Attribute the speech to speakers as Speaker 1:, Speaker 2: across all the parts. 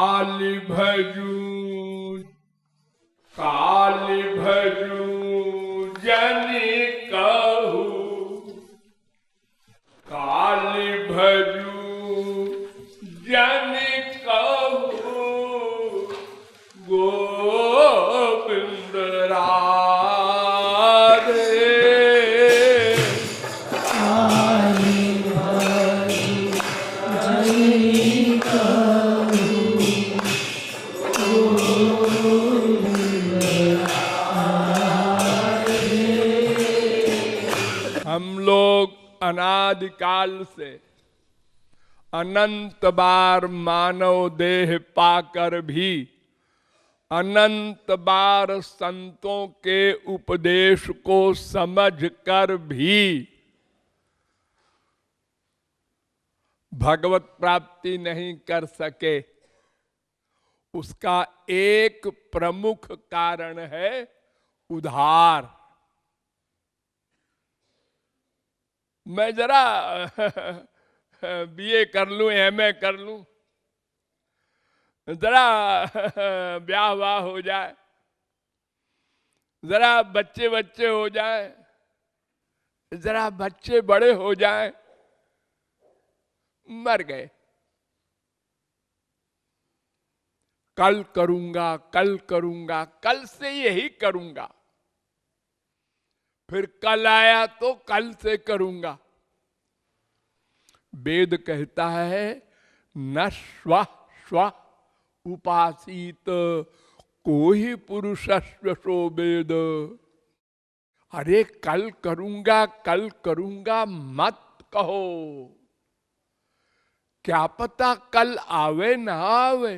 Speaker 1: काली भजू जनि कहू, काली भजू जनि कहू, गोविंद राधे।
Speaker 2: काली भजू जनि कहू, गोविंद राधे।
Speaker 1: हम लोग अनादिकाल से अनंत बार मानव देह पाकर भी, अनंत बार संतों के उपदेश को समझकर भी भगवत प्राप्ति नहीं कर सके। उसका एक प्रमुख कारण है उधार। मैं जरा बीए कर लूं, एमए कर लूं, जरा ब्याह वाह हो जाए, जरा बच्चे बच्चे हो जाए, जरा बच्चे बड़े हो जाए, मर गए। कल करूंगा, कल करूंगा, कल से यही करूंगा। फिर कल आया तो कल से करूंगा। वेद कहता है न स्व स्व उपासित कोई पुरुषस्व सो वेद। अरे कल करूंगा, कल करूंगा मत कहो, क्या पता कल आवे ना आवे।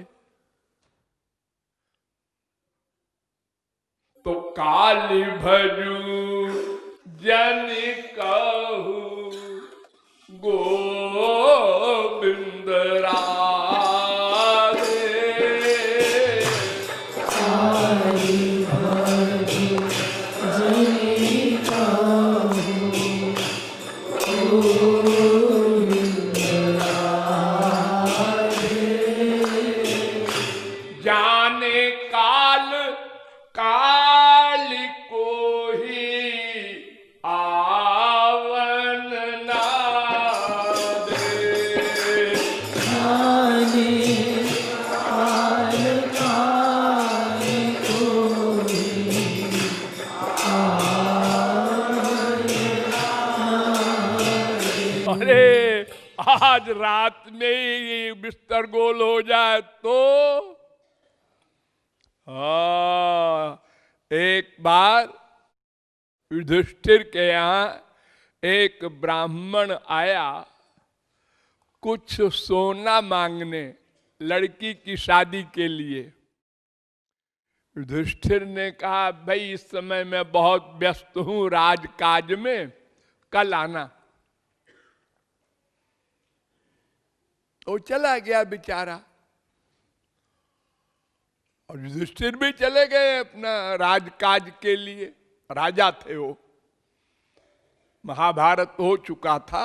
Speaker 1: तो काली भजू जनि कहू, गोविंद राधे।
Speaker 2: काली भजू जनि कहू, गोविंद राधे।
Speaker 1: जाने काल काल को ही आवन ना दे।
Speaker 2: जाने काल काल को ही आवन ना दे।
Speaker 1: अरे आज रात में ही बिस्तर गोल हो जाए तो। एक बार युधिष्ठिर के यहां एक ब्राह्मण आया कुछ सोना मांगने लड़की की शादी के लिए। युधिष्ठिर ने कहा भाई इस समय मैं बहुत व्यस्त हूं राजकाज में, कल आना। वो चला गया बेचारा और युधिष्ठिर भी चले गए अपना राजकाज के लिए। राजा थे वो, महाभारत हो चुका था।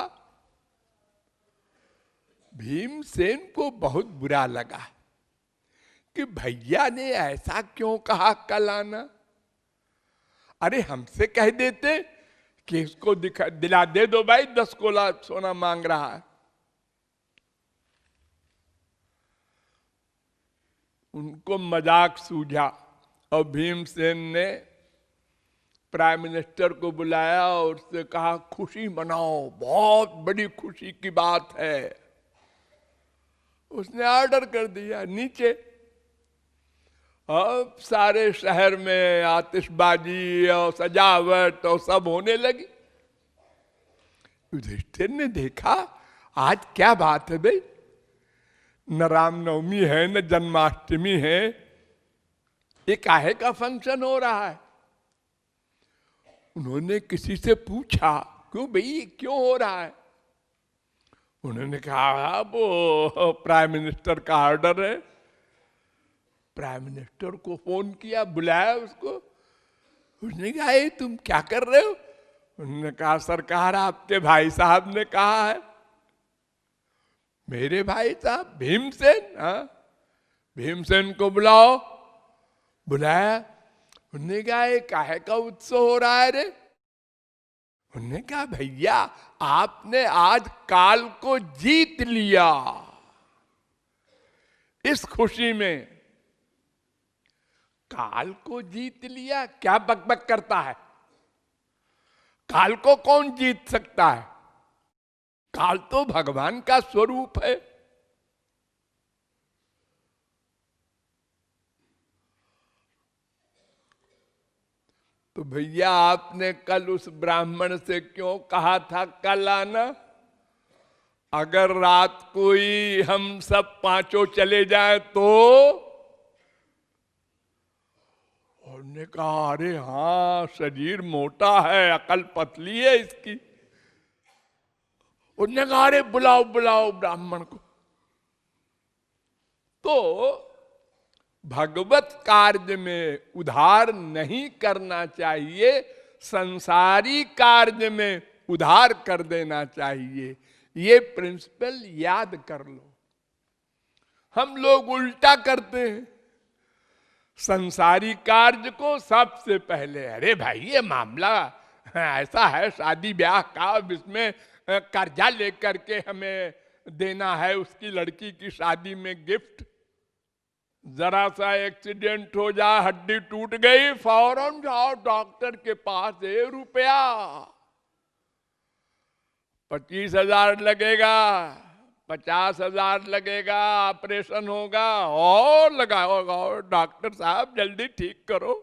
Speaker 1: भीमसेन को बहुत बुरा लगा कि भैया ने ऐसा क्यों कहा कल आना। अरे हमसे कह देते कि इसको दिला दे दो भाई, 10 तोला सोना मांग रहा है। उनको मजाक सूझा और भीमसेन ने प्राइम मिनिस्टर को बुलाया और उससे कहा खुशी मनाओ, बहुत बड़ी खुशी की बात है। उसने ऑर्डर कर दिया नीचे। अब सारे शहर में आतिशबाजी और सजावट और सब होने लगी। युधिष्ठिर ने देखा आज क्या बात है भाई, न रामनवमी है न जन्माष्टमी है, ये काहे का फंक्शन हो रहा है। उन्होंने किसी से पूछा क्यों भाई क्यों हो रहा है। उन्होंने कहा वो प्राइम मिनिस्टर का ऑर्डर है। प्राइम मिनिस्टर को फोन किया, बुलाया उसको। उसने कहा ये तुम क्या कर रहे हो। उन्होंने कहा सरकार आपके भाई साहब ने कहा है। मेरे भाई साहब भीमसेन? हाँ। भीमसेन को बुलाओ। बुलाया। उन्होंने कहा ये काहे का उत्सव हो रहा है रे? उन्होंने कहा भैया आपने आज काल को जीत लिया। इस खुशी में काल को जीत लिया, क्या बकबक करता है? काल को कौन जीत सकता है? काल तो भगवान का स्वरूप है। तो भैया आपने कल उस ब्राह्मण से क्यों कहा था कल आना? अगर रात को ही हम सब पांचों चले जाएं तो? उन्होंने कहा अरे हाँ, शरीर मोटा है, अकल पतली है इसकी। उन्होंने कहा अरे बुलाओ बुलाओ ब्राह्मण को। तो भगवत कार्य में उधार नहीं करना चाहिए, संसारी कार्य में उधार कर देना चाहिए। ये प्रिंसिपल याद कर लो। हम लोग उल्टा करते हैं, संसारी कार्य को सबसे पहले, अरे भाई ये मामला ऐसा है शादी ब्याह का, इसमें कर्जा लेकर के हमें देना है उसकी लड़की की शादी में गिफ्ट। जरा सा एक्सीडेंट हो जाए, हड्डी टूट गई, फौरन जाओ डॉक्टर के पास, ₹1 25,000 लगेगा, 50,000 लगेगा, ऑपरेशन होगा, और लगाओ डॉक्टर साहब जल्दी ठीक करो।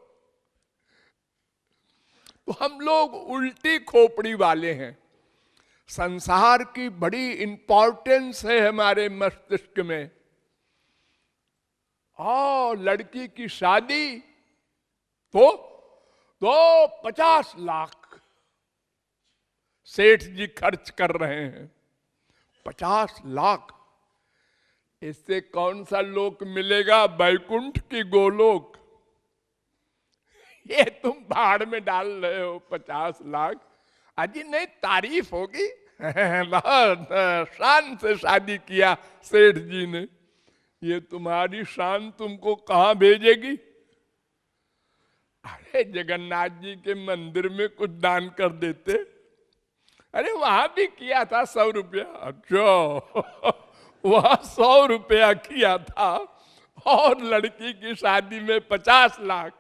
Speaker 1: तो हम लोग उल्टी खोपड़ी वाले हैं। संसार की बड़ी इंपॉर्टेंस है हमारे मस्तिष्क में। लड़की की शादी तो 50 लाख सेठ जी खर्च कर रहे हैं। 50 लाख, इससे कौन सा लोक मिलेगा? बैकुंठ की गोलोक। ये तुम भाड़ में डाल रहे हो 50 लाख। अजी नहीं, तारीफ होगी। बहुत शान से शादी किया सेठ जी ने। ये तुम्हारी शान तुमको कहां भेजेगी? अरे जगन्नाथ जी के मंदिर में कुछ दान कर देते। अरे वहां भी किया था 100 रुपया। अच्छा, वहां 100 रुपया किया था और लड़की की शादी में 50 लाख।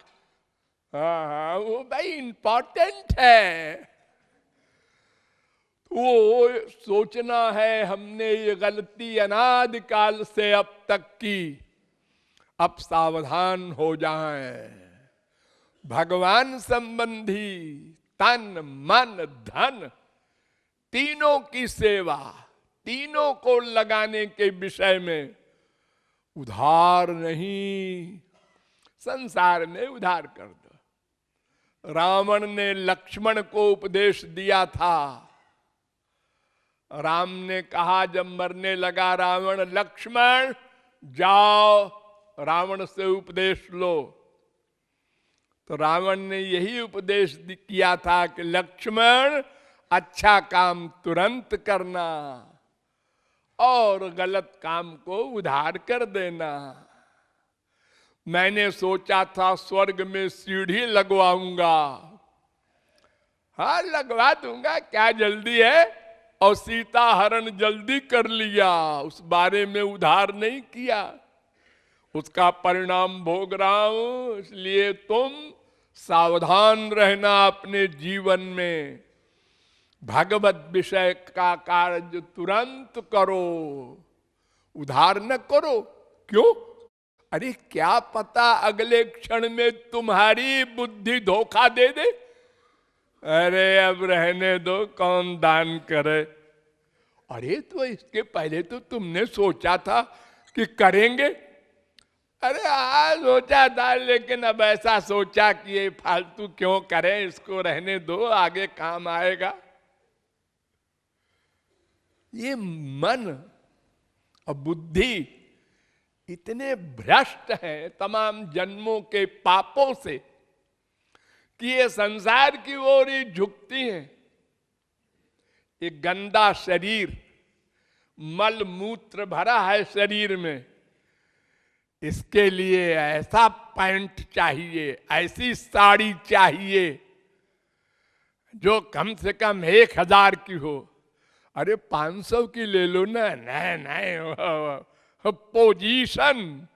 Speaker 1: हाँ, वो भाई इंपॉर्टेंट है। वो सोचना है हमने ये गलती अनादिकाल से अब तक की, अब सावधान हो जाएं। भगवान संबंधी तन मन धन तीनों की सेवा, तीनों को लगाने के विषय में उधार नहीं, संसार में उधार कर दो। रावण ने लक्ष्मण को उपदेश दिया था। राम ने कहा जब मरने लगा रावण, लक्ष्मण जाओ रावण से उपदेश लो। तो रावण ने यही उपदेश किया था कि लक्ष्मण अच्छा काम तुरंत करना और गलत काम को उधार कर देना। मैंने सोचा था स्वर्ग में सीढ़ी लगवाऊंगा। हाँ लगवा दूंगा, क्या जल्दी है। और सीता हरण जल्दी कर लिया, उस बारे में उधार नहीं किया। उसका परिणाम भोग रहा हूं। इसलिए तुम सावधान रहना अपने जीवन में। भगवत विषय का कार्य तुरंत करो, उधार न करो। क्यों? अरे क्या पता अगले क्षण में तुम्हारी बुद्धि धोखा दे दे। अरे अब रहने दो, कौन दान करे। अरे तो इसके पहले तो तुमने सोचा था कि करेंगे। अरे आज सोचा था, लेकिन अब ऐसा सोचा कि ये फालतू क्यों करें, इसको रहने दो, आगे काम आएगा। ये मन और बुद्धि इतने भ्रष्ट हैं तमाम जन्मों के पापों से कि ये संसार की ओर ही झुकती हैं। एक गंदा शरीर, मल मूत्र भरा है शरीर में, इसके लिए ऐसा पैंट चाहिए, ऐसी साड़ी चाहिए जो कम से कम 1000 की हो। अरे 500 की ले लो ना। नहीं नहीं, पोजीशन,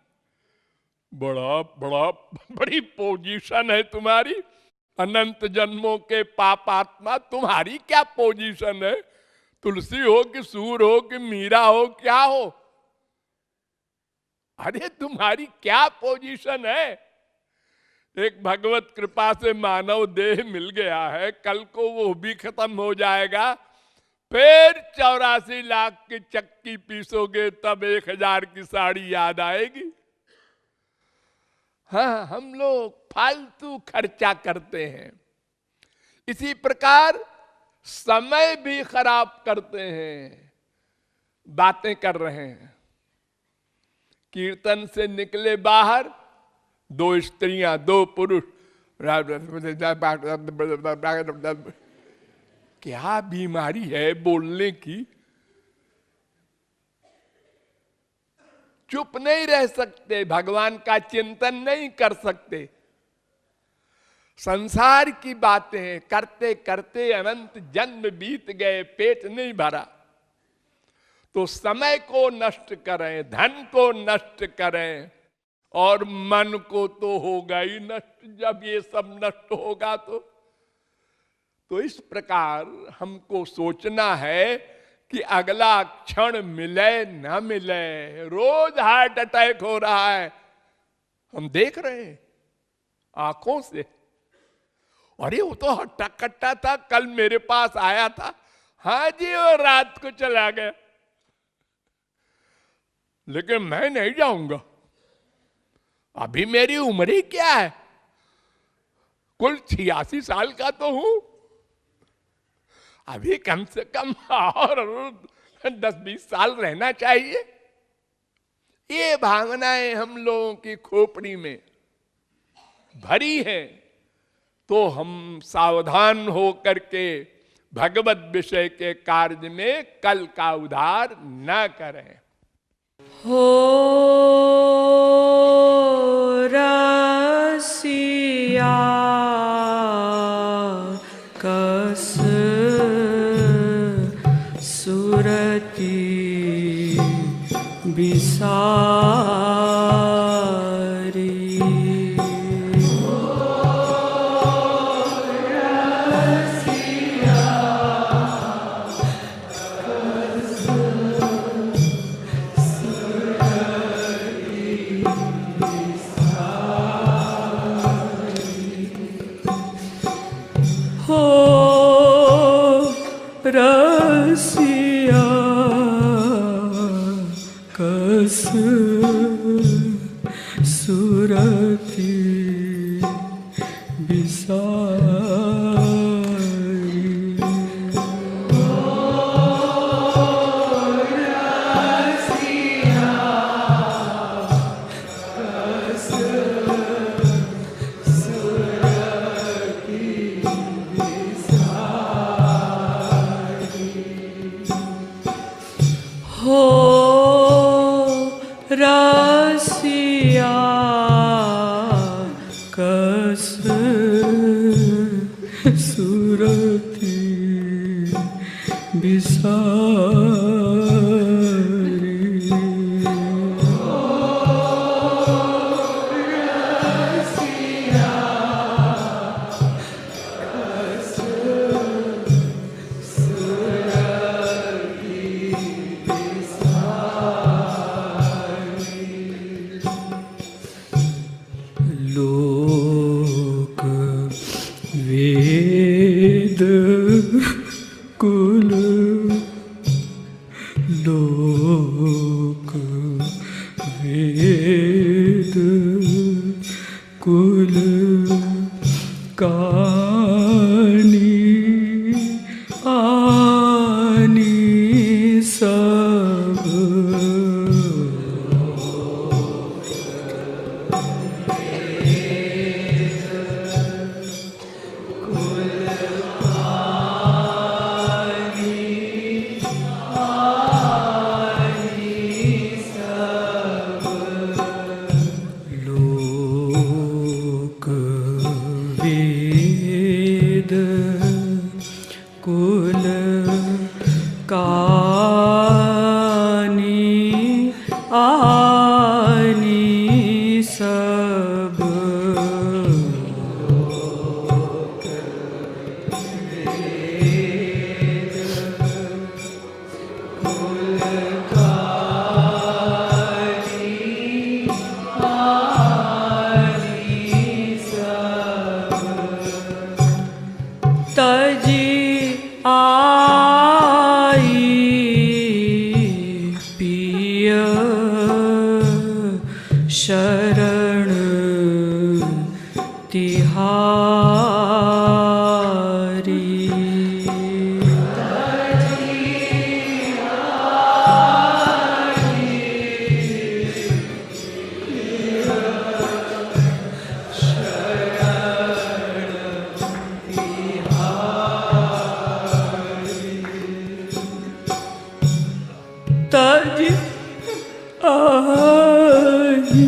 Speaker 1: बड़ी पोजीशन है तुम्हारी। अनंत जन्मों के पापात्मा, तुम्हारी क्या पोजीशन है? तुलसी हो कि सूर हो कि मीरा हो, क्या हो? अरे तुम्हारी क्या पोजीशन है? एक भगवत कृपा से मानव देह मिल गया है, कल को वो भी खत्म हो जाएगा। फिर 84 लाख की चक्की पीसोगे तब 1000 की साड़ी याद आएगी। हाँ, हम लोग फालतू खर्चा करते हैं। इसी प्रकार समय भी खराब करते हैं। बातें कर रहे हैं, कीर्तन से निकले बाहर, 2 स्त्रियां 2 पुरुष, क्या बीमारी है बोलने की? चुप नहीं रह सकते, भगवान का चिंतन नहीं कर सकते। संसार की बातें करते करते अनंत जन्म बीत गए, पेट नहीं भरा। तो समय को नष्ट करें, धन को नष्ट करें, और मन को तो होगा ही नष्ट। जब ये सब नष्ट होगा तो इस प्रकार हमको सोचना है कि अगला क्षण मिले न मिले। रोज हार्ट अटैक हो रहा है, हम देख रहे हैं आंखों से। अरे वो तो हट्टा कट्टा था, कल मेरे पास आया था। हाँ जी, और रात को चला गया। लेकिन मैं नहीं जाऊंगा, अभी मेरी उम्र ही क्या है? कुल 86 साल का तो हूं। अभी कम से कम और 10-20 साल रहना चाहिए। ये भावनाएं हम लोगों की खोपड़ी में भरी है। तो हम सावधान हो करके भगवत विषय के कार्य में कल का उधार न करें।
Speaker 2: हो रसिया कस सुरती बिसारी। रसिया कस सुरती बिसारी। रसिया कस सुरती बिसारी। लोक वेद कुल, लोक वेद कुल कानी आनी सब। शरण तिहारी। तज आही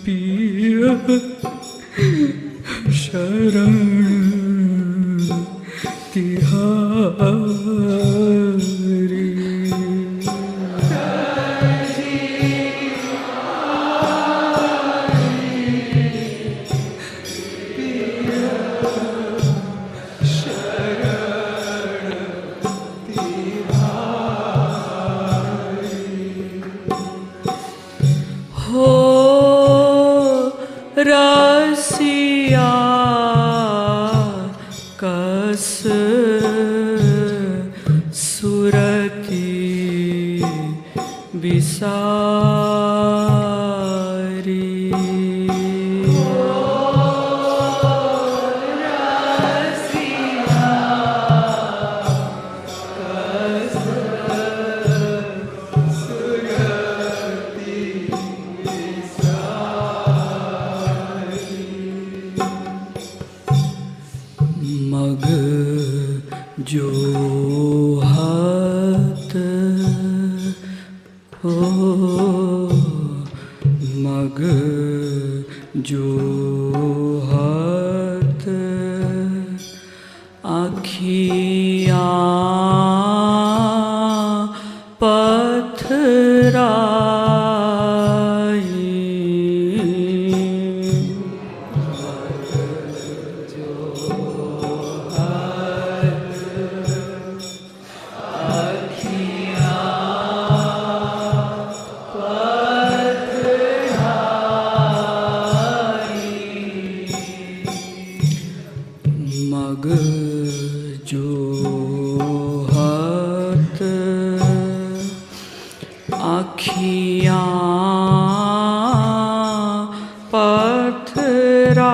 Speaker 2: पिया शरण तिहारी। हो रसिया कस सुरती विसारी। मग जो हाथ हो मग जो हाथ आँखियाँ पत्थराई। मग जो हाथ आँखियाँ पत्थराई।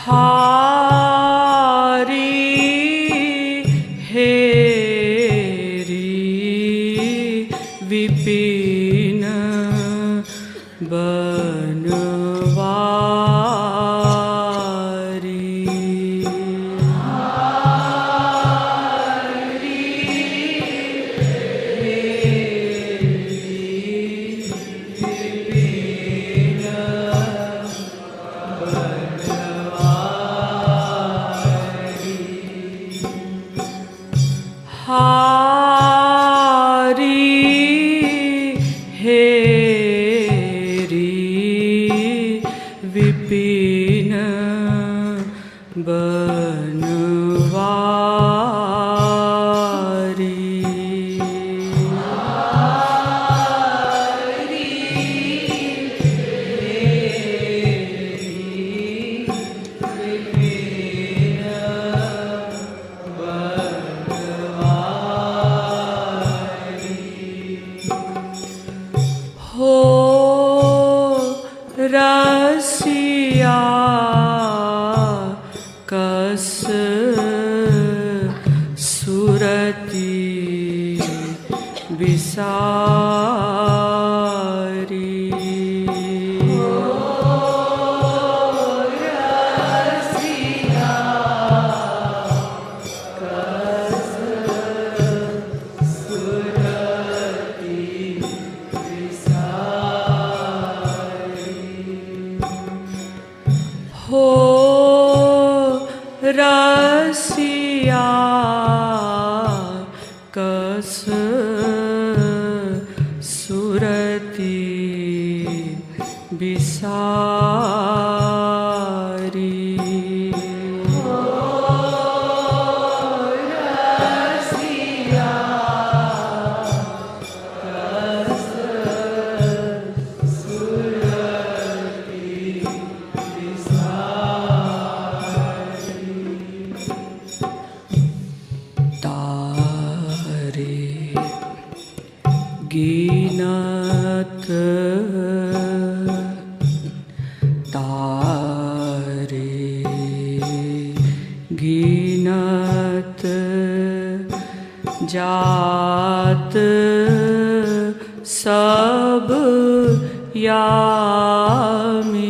Speaker 2: हारी हेरी विपिन बनवारी। हारी हेरी विपिन बनवारी। हो रसिया कस सुरती विसारी। हो रसिया कस सुरती विसारी। तारे गिनत तारे गिनत जात सब यामिनी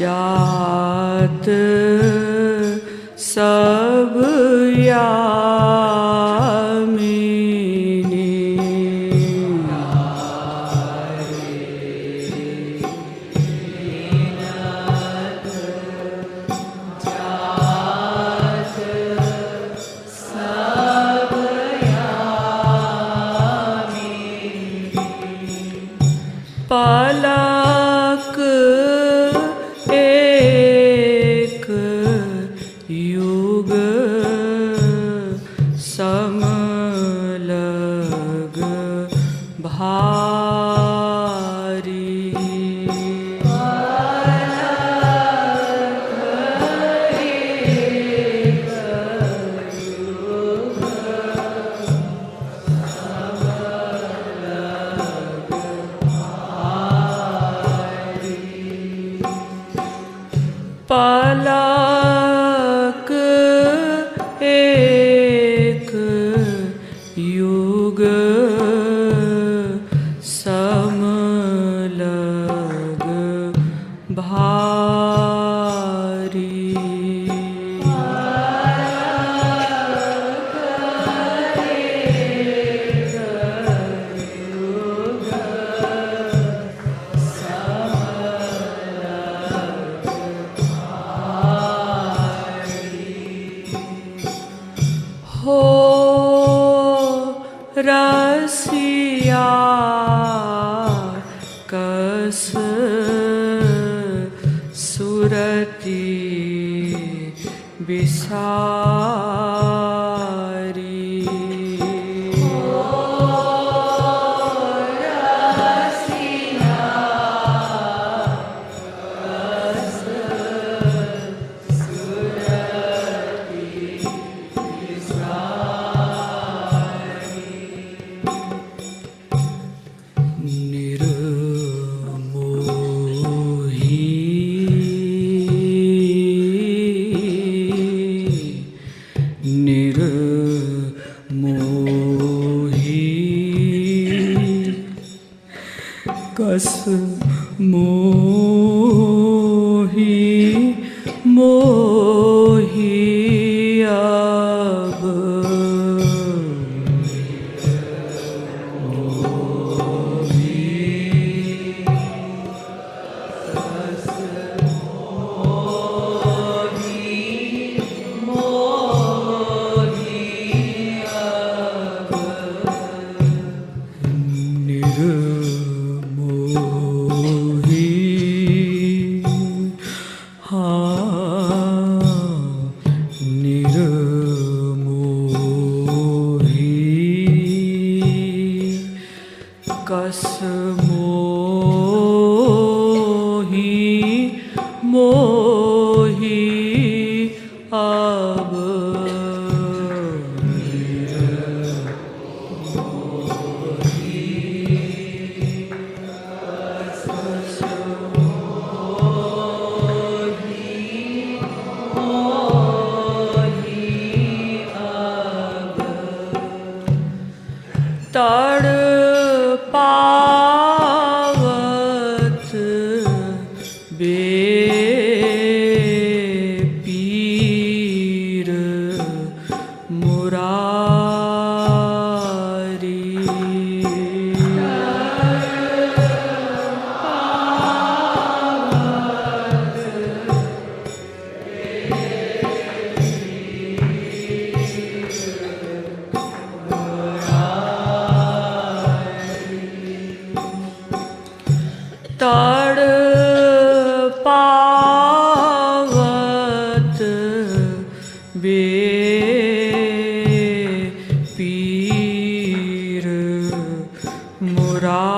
Speaker 2: जात सब यामिनी जात सब यामिनी पलक एक युग समलग भारी पलक एक युग समलग भारी हो रसिया कस सुरती बिसारी कस मोही मोही अब कस मोही मोही अब तड़ पावत बेपीर मुरारी तड़ पावत बे पीर मुरारी।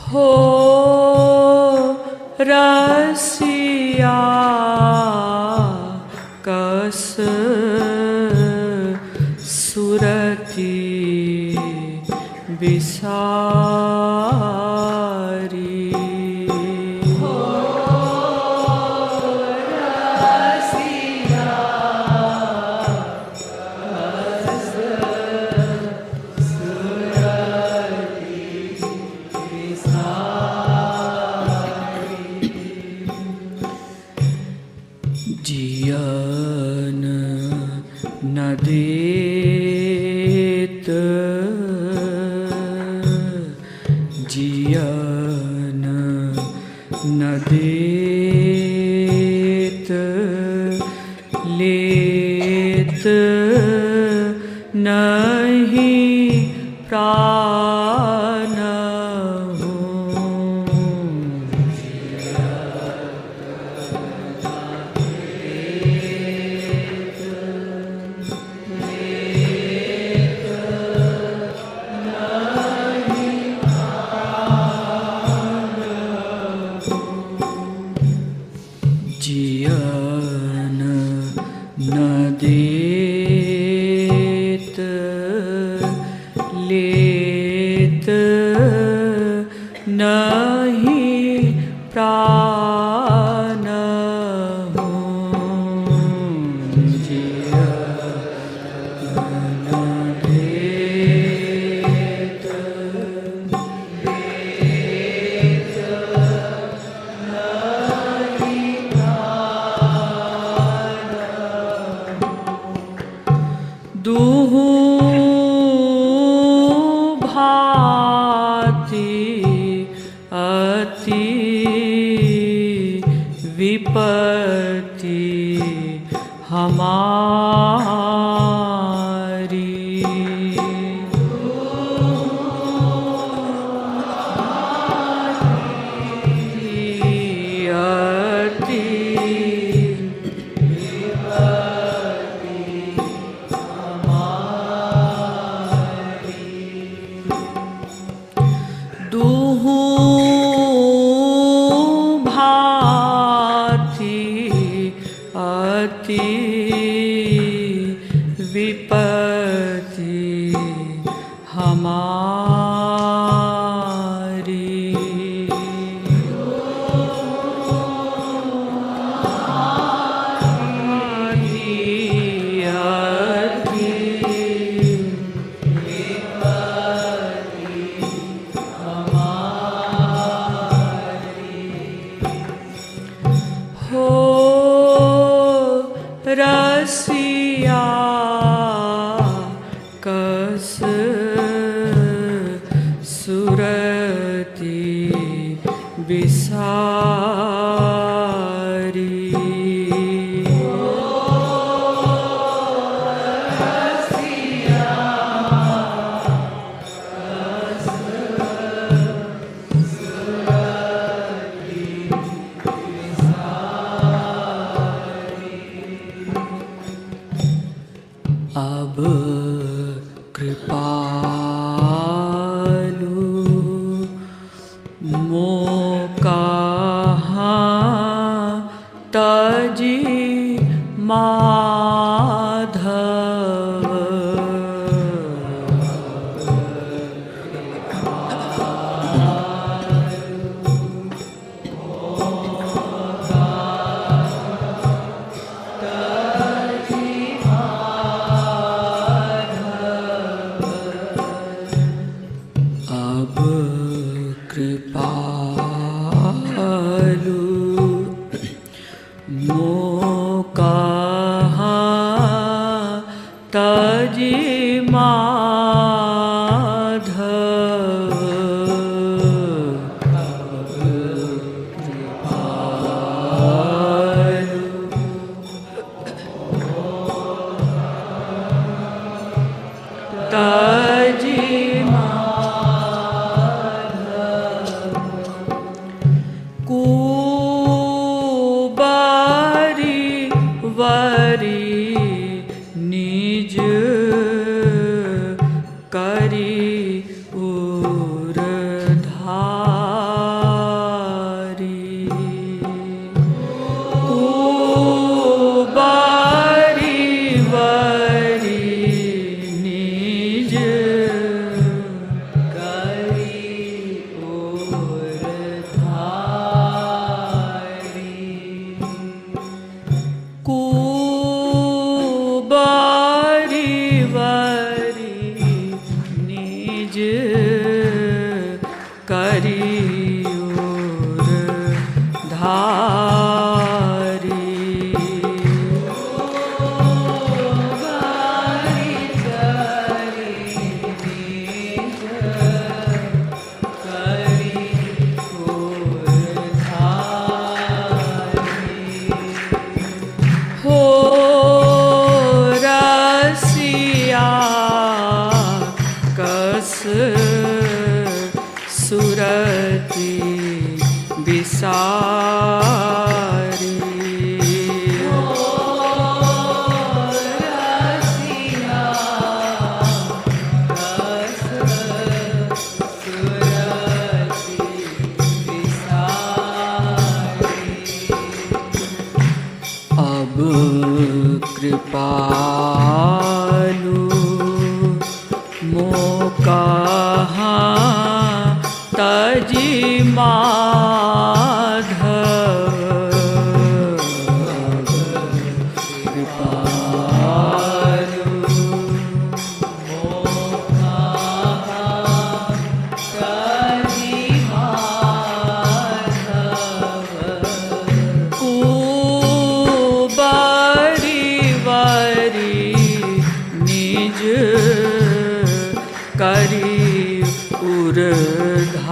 Speaker 2: हो रसिया कस सुरती बिसारी। जियन न देत जियन न देत लेत नहीं प्राण हो। जियन न देत लेत नहीं प्राण हो। जियन देत दुहु भाति अति विपत्ति हमारी। दुहु भाति अति विपत्ति हमारी। हो रसिया कस सुरती बिसारी। अब कृपालु मोकाहा तजी माधव। अब कृपालु मोकाहा तजी माधव। तजी कुबारी वरी निज करी उरधारी कुबारी वरी निज करी उरधारी कुबारी वरी निज करी उरधारी हो रसिया कस सुरती बिसारी अब कृपालु मोकाहा तजी माधव कृपालु मोकाहा तजी माधव कुबारी वरी निज करी उरधारी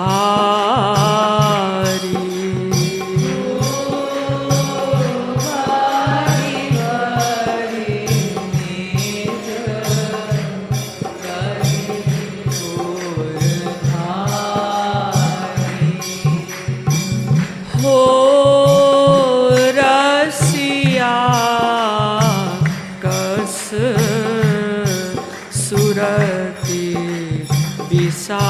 Speaker 2: हो रसिया कस सुरती बिसा